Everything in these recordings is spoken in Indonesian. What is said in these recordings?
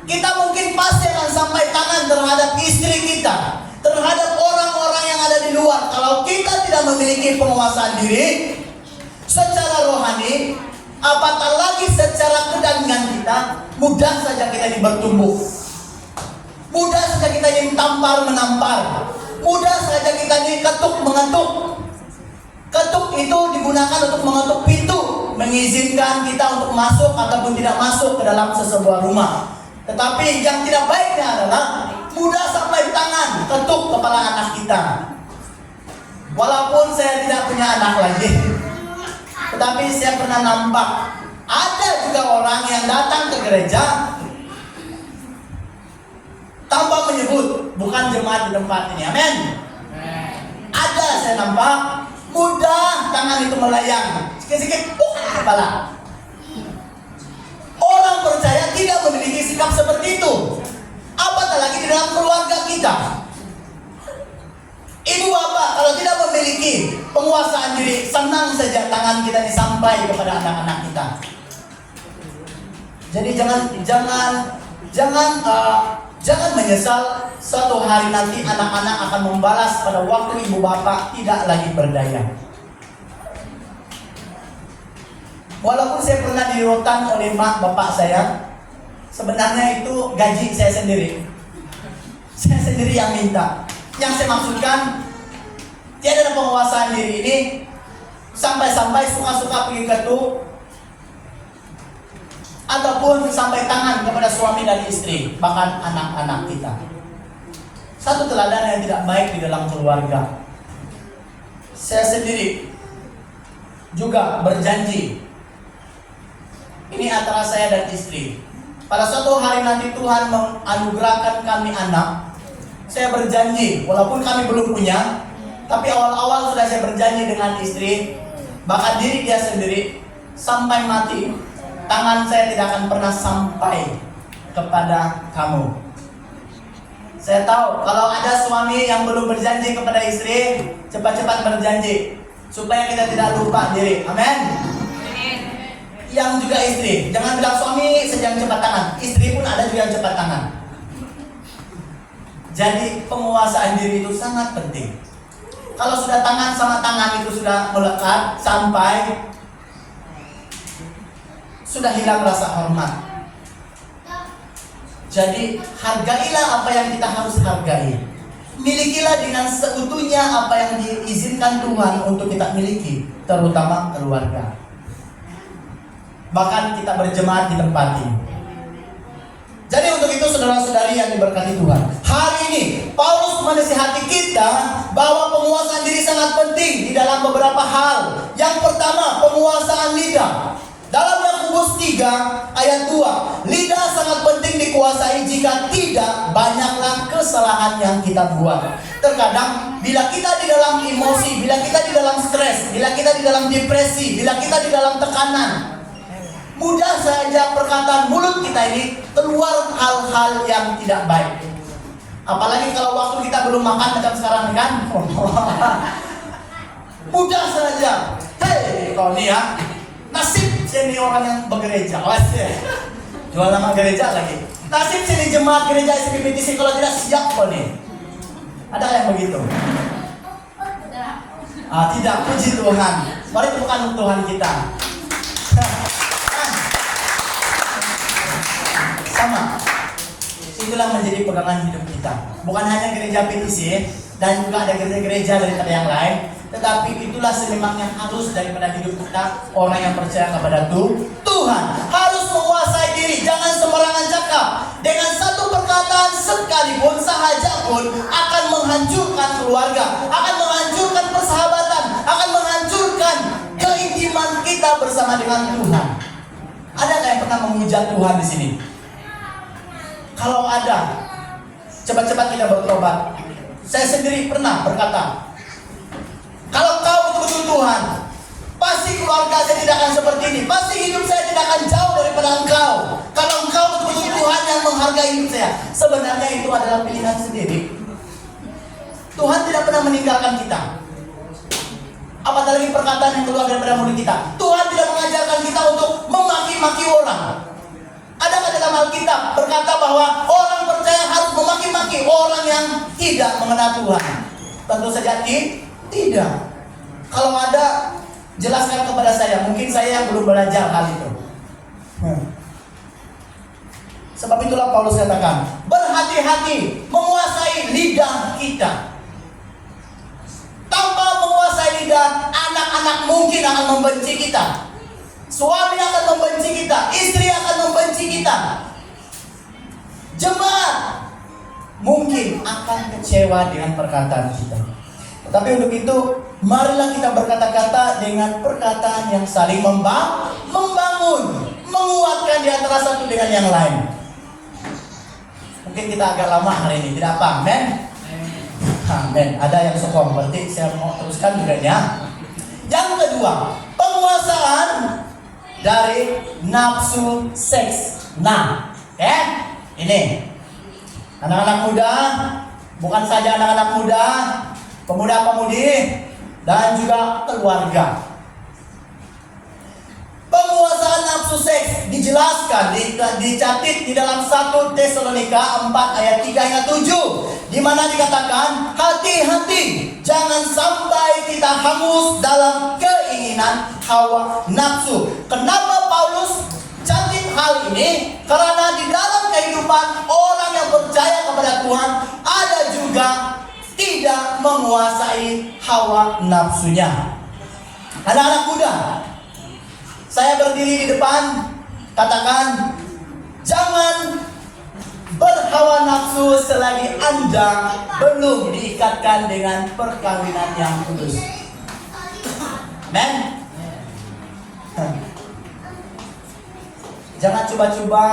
Kita mungkin pasti akan sampai tangan terhadap istri kita, terhadap orang-orang yang ada di luar. Kalau kita tidak memiliki penguasaan diri secara rohani, apatah lagi secara kedagingan kita, mudah saja kita ini bertumbuh, mudah saja kita ini tampar menampar, mudah saja kita ini ketuk mengetuk. Ketuk itu digunakan untuk mengetuk pintu, mengizinkan kita untuk masuk ataupun tidak masuk ke dalam sesebuah rumah. Tetapi yang tidak baiknya adalah mudah sampai tangan ketuk kepala anak kita. Walaupun saya tidak punya anak lagi, tetapi saya pernah nampak ada juga orang yang datang ke gereja tanpa menyebut, bukan jemaat di tempat ini. Amin. Ada, saya nampak mudah tangan itu melayang, sikit-sikit kepala. Orang percaya tidak memiliki sikap seperti itu, apatah lagi di dalam keluarga kita. Ibu bapak kalau tidak memiliki penguasaan diri, senang saja tangan kita ini sampai kepada anak-anak kita. Jadi jangan menyesal suatu hari nanti anak-anak akan membalas pada waktu ibu bapak tidak lagi berdaya. Walaupun saya pernah dirotan oleh mak bapak saya, sebenarnya itu gaji saya sendiri. Saya sendiri yang minta. Yang saya maksudkan, tiada penguasaan diri ini sampai-sampai suka-suka pergi ketuk ataupun sampai tangan kepada suami dan istri, bahkan anak-anak kita. Satu teladan yang tidak baik di dalam keluarga. Saya sendiri juga berjanji, ini antara saya dan istri, pada suatu hari nanti Tuhan menganugerahkan kami anak. Saya berjanji, walaupun kami belum punya, tapi awal-awal sudah saya berjanji dengan istri, bahkan diri dia sendiri, sampai mati tangan saya tidak akan pernah sampai kepada kamu. Saya tahu kalau ada suami yang belum berjanji kepada istri, cepat-cepat berjanji supaya kita tidak lupa diri. Amin. Yang juga istri, jangan bilang suami saja yang cepat tangan, istri pun ada juga yang cepat tangan. Jadi penguasaan diri itu sangat penting. Kalau sudah tangan sama tangan itu sudah melekat sampai sudah hilang rasa hormat. Jadi hargailah apa yang kita harus hargai. Milikilah dengan seutuhnya apa yang diizinkan Tuhan untuk kita miliki, terutama keluarga. Bahkan kita berjemaat di tempat ini. Jadi untuk itu saudara-saudari yang diberkati Tuhan, hari ini Paulus menasihati kita bahwa penguasaan diri sangat penting di dalam beberapa hal. Yang pertama, penguasaan lidah. Dalam Yakobus 3 ayat 2, lidah sangat penting dikuasai, jika tidak banyaklah kesalahan yang kita buat. Terkadang bila kita di dalam emosi, bila kita di dalam stres, bila kita di dalam depresi, bila kita di dalam tekanan, mudah saja perkataan mulut kita ini keluar hal-hal yang tidak baik. Apalagi kalau waktu kita belum makan macam sekarang kan. Mudah saja. Hei, kau ni ya, nasib sini orang yang bergereja. Jual nama gereja lagi. Nasib sini jemaat gereja SPPTC kalau tidak siap kau ni. Ada yang begitu? Tidak, puji Tuhan. Mari temukan Tuhan kita. Sama. Itulah menjadi pegangan hidup kita. Bukan hanya gereja PTC dan juga ada gereja-gereja daripada yang lain, tetapi itulah sememangnya harus daripada hidup kita, orang yang percaya kepada Tuhan. Harus menguasai diri, jangan sembarangan cakap. Dengan satu perkataan sekalipun, sahaja pun akan menghancurkan keluarga, akan menghancurkan persahabatan, akan menghancurkan keintiman kita bersama dengan Tuhan. Adakah yang pernah memuja Tuhan di sini? Kalau ada, cepat-cepat kita bertobat. Saya sendiri pernah berkata, kalau kau betul-betul Tuhan, pasti keluarga saya tidak akan seperti ini, pasti hidup saya tidak akan jauh daripada Engkau. Kalau Engkau betul-betul Tuhan yang menghargai hidup saya. Sebenarnya itu adalah pilihan sendiri. Tuhan tidak pernah meninggalkan kita. Apatah lagi perkataan yang keluar daripada mulut kita. Tuhan tidak mengajarkan kita untuk memaki-maki orang. Ada dibacakan dalam Alkitab berkata bahwa orang percaya harus memaki-maki orang yang tidak mengenal Tuhan? Tentu saja tidak. Kalau ada, jelaskan kepada saya. Mungkin saya yang belum belajar hal itu. Sebab itulah Paulus katakan, berhati-hati menguasai lidah kita. Tanpa menguasai lidah, anak-anak mungkin akan membenci kita. Suami akan membenci kita, istri akan membenci kita. Jemaat mungkin akan kecewa dengan perkataan kita. Tetapi untuk itu, marilah kita berkata-kata dengan perkataan yang saling membangun, menguatkan di antara satu dengan yang lain. Mungkin kita agak lama hari ini, tidak apa? Amin. Amin. Ada yang sokong, berarti saya mau teruskan juga ya. Yang kedua, penguasaan dari nafsu seks. Nah, ini anak-anak muda, bukan saja anak-anak muda, pemuda-pemudi, dan juga keluarga. Penguasaan nafsu seks dijelaskan, dicatat di dalam 1 Tesalonika 4 ayat 3 hingga 7, di mana dikatakan, hati-hati jangan sampai kita hangus dalam keinginan hawa nafsu. Kenapa Paulus catat hal ini? Karena di dalam kehidupan orang yang percaya kepada Tuhan ada juga tidak menguasai hawa nafsunya. Anak-anak muda, saya berdiri di depan, katakan, jangan berhawa nafsu selagi Anda belum diikatkan dengan perkawinan yang kudus. Amen. Jangan coba-coba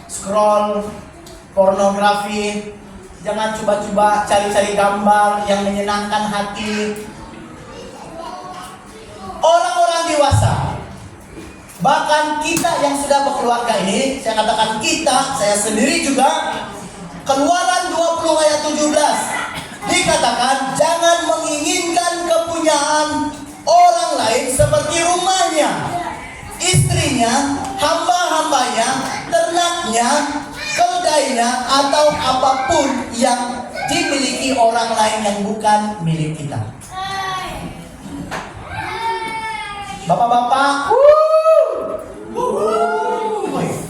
scroll pornografi. Jangan coba-coba cari-cari gambar yang menyenangkan hati. Orang-orang dewasa, bahkan kita yang sudah berkeluarga ini, saya katakan kita, saya sendiri juga, Keluaran 20 ayat 17 dikatakan, jangan menginginkan kepunyaan orang lain seperti rumahnya, istrinya, hamba-hambanya, ternaknya, keledainya, atau apapun yang dimiliki orang lain yang bukan milik kita. Bapak-bapak,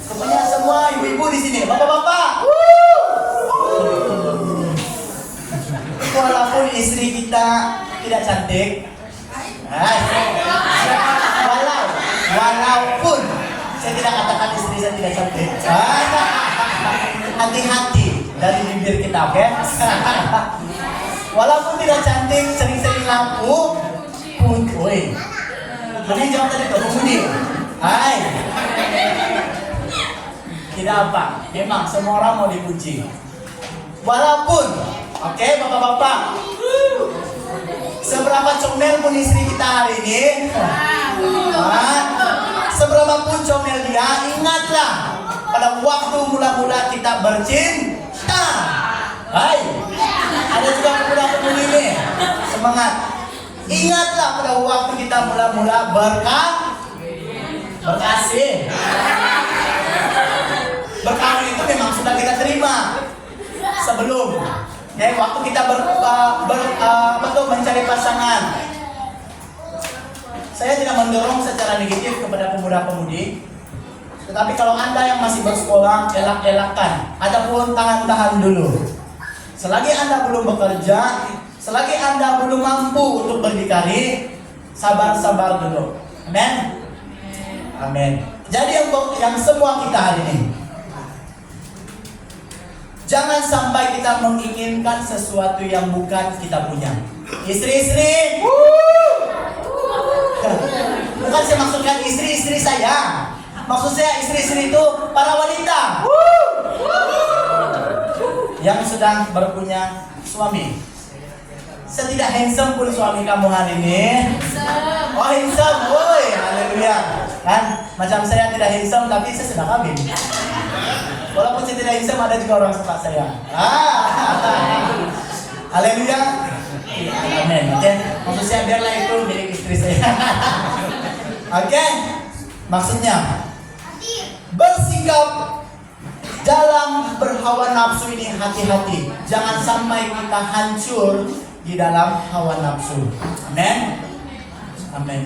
semuanya semua ibu-ibu di sini, bapak-bapak. Walaupun istri kita tidak cantik, walaupun saya tidak katakan istri saya tidak cantik, hati-hati dari bibir kita, oke? Walaupun tidak cantik, sering-sering lampu pun, Jadi jawab tadi tuh, pemudi. Hai. Tidak apa, memang semua orang mau dipuji. Walaupun, oke, bapak-bapak, seberapa comel pun istri kita hari ini, seberapa pun comel dia, ingatlah pada waktu mula-mula kita bercinta. Hai. Ada juga pemuda-pemudi ini, semangat. Ingatlah pada waktu kita mula-mula berkasih. Berkawin itu memang sudah kita terima sebelum, waktu kita mencari pasangan. Saya tidak mendorong secara negatif kepada pemuda-pemudi, tetapi kalau Anda yang masih bersekolah, elak-elakan, ataupun tahan-tahan dulu. Selagi Anda belum bekerja, selagi Anda belum mampu untuk berdikari, sabar-sabar dulu. Amin. Amin. Jadi untuk yang semua kita hari ini, jangan sampai kita menginginkan sesuatu yang bukan kita punya. Istri-istri, bukan saya maksudkan istri-istri saya. Maksud saya istri-istri itu para wanita yang sedang berpunya suami. Setidak handsome pun suami kamu hari ini. Oh handsome, woi, haleluya. Kan, macam saya tidak handsome tapi saya sudah kawin. Walaupun saya tidak handsome, ada juga orang suka saya. Haleluya. Amin. Oke, maksud saya biarlah itu milik istri saya. Oke, maksudnya bersikap dalam berhawa nafsu ini hati-hati. Jangan sampai kita hancur di dalam hawa nafsu. Amin. Amin.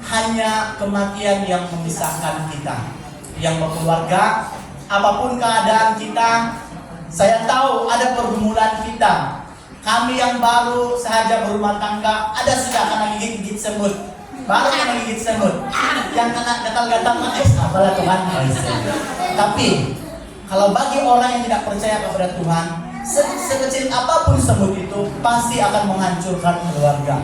Hanya kematian yang memisahkan kita. Yang berkeluarga, apapun keadaan kita, saya tahu ada pergumulan kita. Kami yang baru saja berumah tangga, ada sudah kena gigit-gigit semut. Baru kena gigit semut. Yang kena gatal-gatal, apalah Tuhan. Tapi kalau bagi orang yang tidak percaya kepada Tuhan, sekecil apapun semut itu pasti akan menghancurkan keluarga.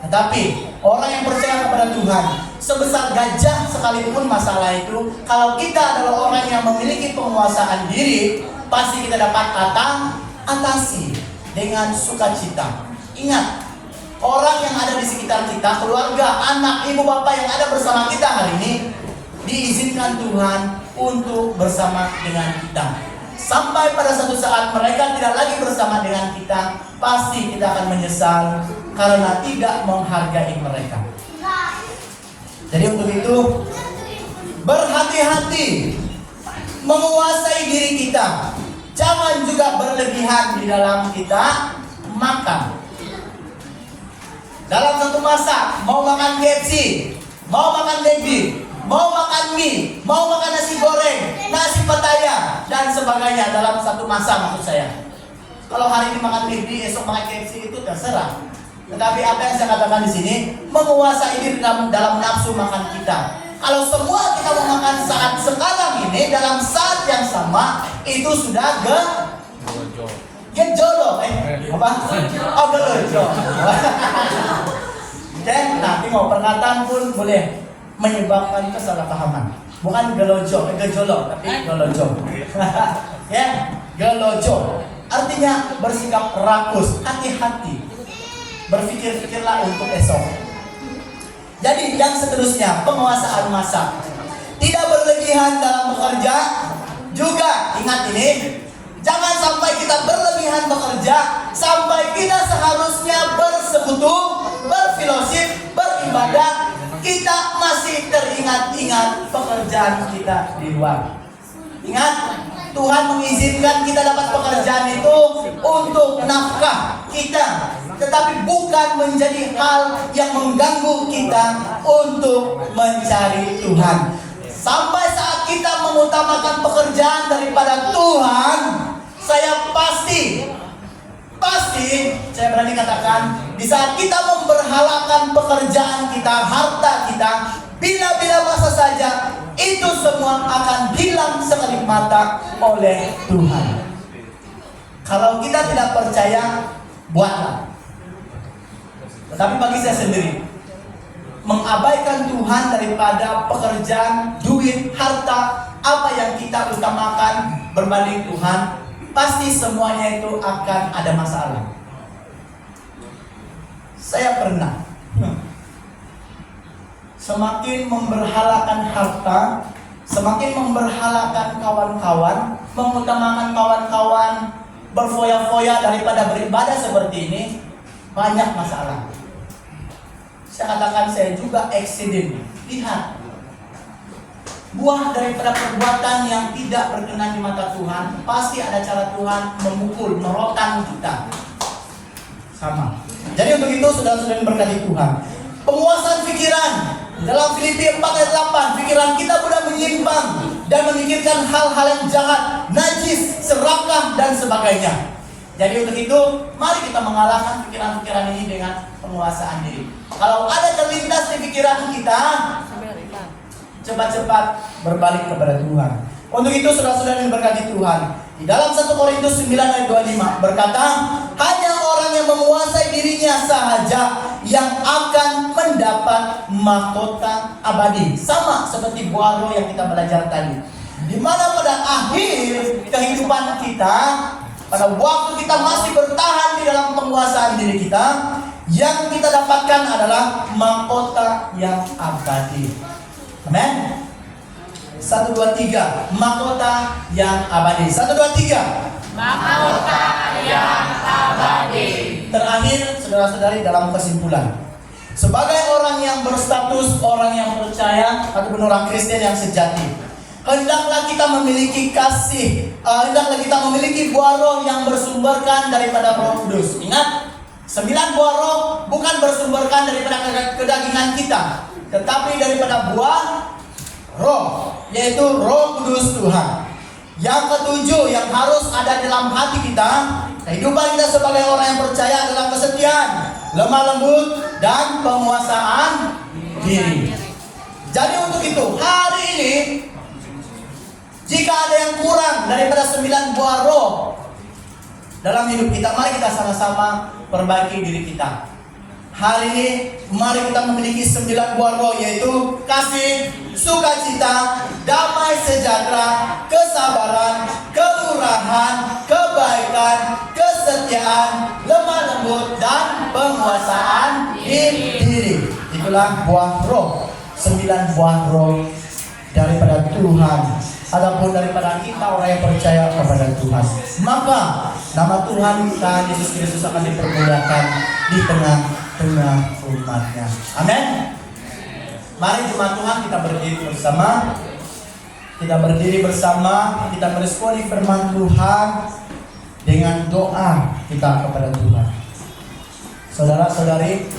Tetapi orang yang percaya kepada Tuhan, sebesar gajah sekalipun masalah itu, kalau kita adalah orang yang memiliki penguasaan diri, pasti kita dapat atasi dengan sukacita. Ingat, orang yang ada di sekitar kita, keluarga, anak, ibu, bapak yang ada bersama kita hari ini, diizinkan Tuhan untuk bersama dengan kita. Sampai pada satu saat mereka tidak lagi bersama dengan kita, pasti kita akan menyesal karena tidak menghargai mereka. Jadi untuk itu, berhati-hati menguasai diri kita. Jangan juga berlebihan di dalam kita makan. Dalam satu masa, mau makan KFC, mau makan McD, mau makan mie, mau makan nasi goreng, nasi pattaya, dan sebagainya dalam satu masa maksud saya. Kalau hari ini makan McD, esok makan KFC itu terserah. Tetapi apa yang saya katakan di sini, menguasai diri dalam nafsu makan kita. Kalau semua kita mau makan saat sekarang ini dalam saat yang sama, itu sudah gejolo. Apa? Oh, gelojo. Dan nanti mau perkataan pun boleh menyebabkan kesalahpahaman. Bukan gejolo, tapi gelojo. Ya, gelojo. Artinya bersikap rakus, hati-hati. Berpikir-pikirlah untuk esok. Jadi yang seterusnya, penguasaan masa. Tidak berlebihan dalam bekerja. Juga ingat ini, jangan sampai kita berlebihan bekerja sampai kita seharusnya bersekutu, berfilosif, beribadah, kita masih teringat-ingat pekerjaan kita di luar. Ingat, Tuhan mengizinkan kita dapat pekerjaan itu untuk nafkah kita, tetapi bukan menjadi hal yang mengganggu kita untuk mencari Tuhan. Sampai saat kita mengutamakan pekerjaan daripada Tuhan, saya pasti saya berani katakan, di saat kita memberhalakan pekerjaan kita, harta kita, bila-bila masa saja, itu semua akan hilang sekelip mata oleh Tuhan. Kalau kita tidak percaya, buatlah. Tetapi bagi saya sendiri, mengabaikan Tuhan daripada pekerjaan, duit, harta, apa yang kita utamakan berbanding Tuhan, pasti semuanya itu akan ada masalah. Saya pernah semakin memberhalakan harta, semakin memberhalakan kawan-kawan, mengutamakan kawan-kawan, berfoya-foya daripada beribadah seperti ini, banyak masalah. Saya katakan saya juga eksiden. Lihat, buah daripada perbuatan yang tidak berkenan di mata Tuhan, pasti ada cara Tuhan memukul, merotan kita. Sama. Jadi untuk itu saudara-saudara yang berkati Tuhan, penguasaan pikiran. Dalam Filipi 4 ayat 8, pikiran kita mudah menyimpang dan memikirkan hal-hal yang jahat, najis, serakah, dan sebagainya. Jadi untuk itu, mari kita mengalahkan pikiran-pikiran ini dengan penguasaan diri. Kalau ada terlintas di pikiran kita, cepat-cepat berbalik kepada Tuhan. Untuk itu saudara-saudara yang berkati Tuhan, di dalam 1 Korintus 9 ayat 25 berkata, hanya orang yang menguasai dirinya sahaja yang akan mendapat mahkota abadi. Sama seperti buah roh yang kita belajar tadi, di mana pada akhir kehidupan kita, pada waktu kita masih bertahan di dalam penguasaan diri kita, yang kita dapatkan adalah mahkota yang abadi. Amin. 1, 2, 3, mahkota yang abadi. 1, 2, 3, mahkota yang abadi. Terakhir, saudara-saudari, dalam kesimpulan, sebagai orang yang berstatus orang yang percaya ataupun orang Kristen yang sejati, Hendaklah kita memiliki kasih, hendaklah kita memiliki buah roh yang bersumberkan daripada Roh Kudus. Ingat, 9 buah roh bukan bersumberkan daripada kedagingan kita, tetapi daripada buah roh, yaitu Roh Kudus Tuhan. Yang ketujuh yang harus ada dalam hati kita, kehidupan kita sebagai orang yang percaya dalam kesetiaan, lemah lembut, dan penguasaan diri. Jadi untuk itu, hari ini jika ada yang kurang daripada 9 buah roh dalam hidup kita, mari kita sama-sama perbaiki diri kita. Hari ini mari kita memiliki 9 buah roh, yaitu kasih, sukacita, damai sejahtera, kesabaran, kelurahan, kebaikan, kesetiaan, lemah lembut, dan penguasaan diri. Itulah buah roh, 9 buah roh daripada Tuhan, ataupun daripada kita orang yang percaya kepada Tuhan. Maka nama Tuhan kita Yesus Kristus akan dipermuliakan di tengah-tengah umatnya. Amin. Mari jemaat Tuhan kita berdiri bersama. Kita berdiri bersama, kita meresponi firman Tuhan dengan doa kita kepada Tuhan. Saudara-saudari,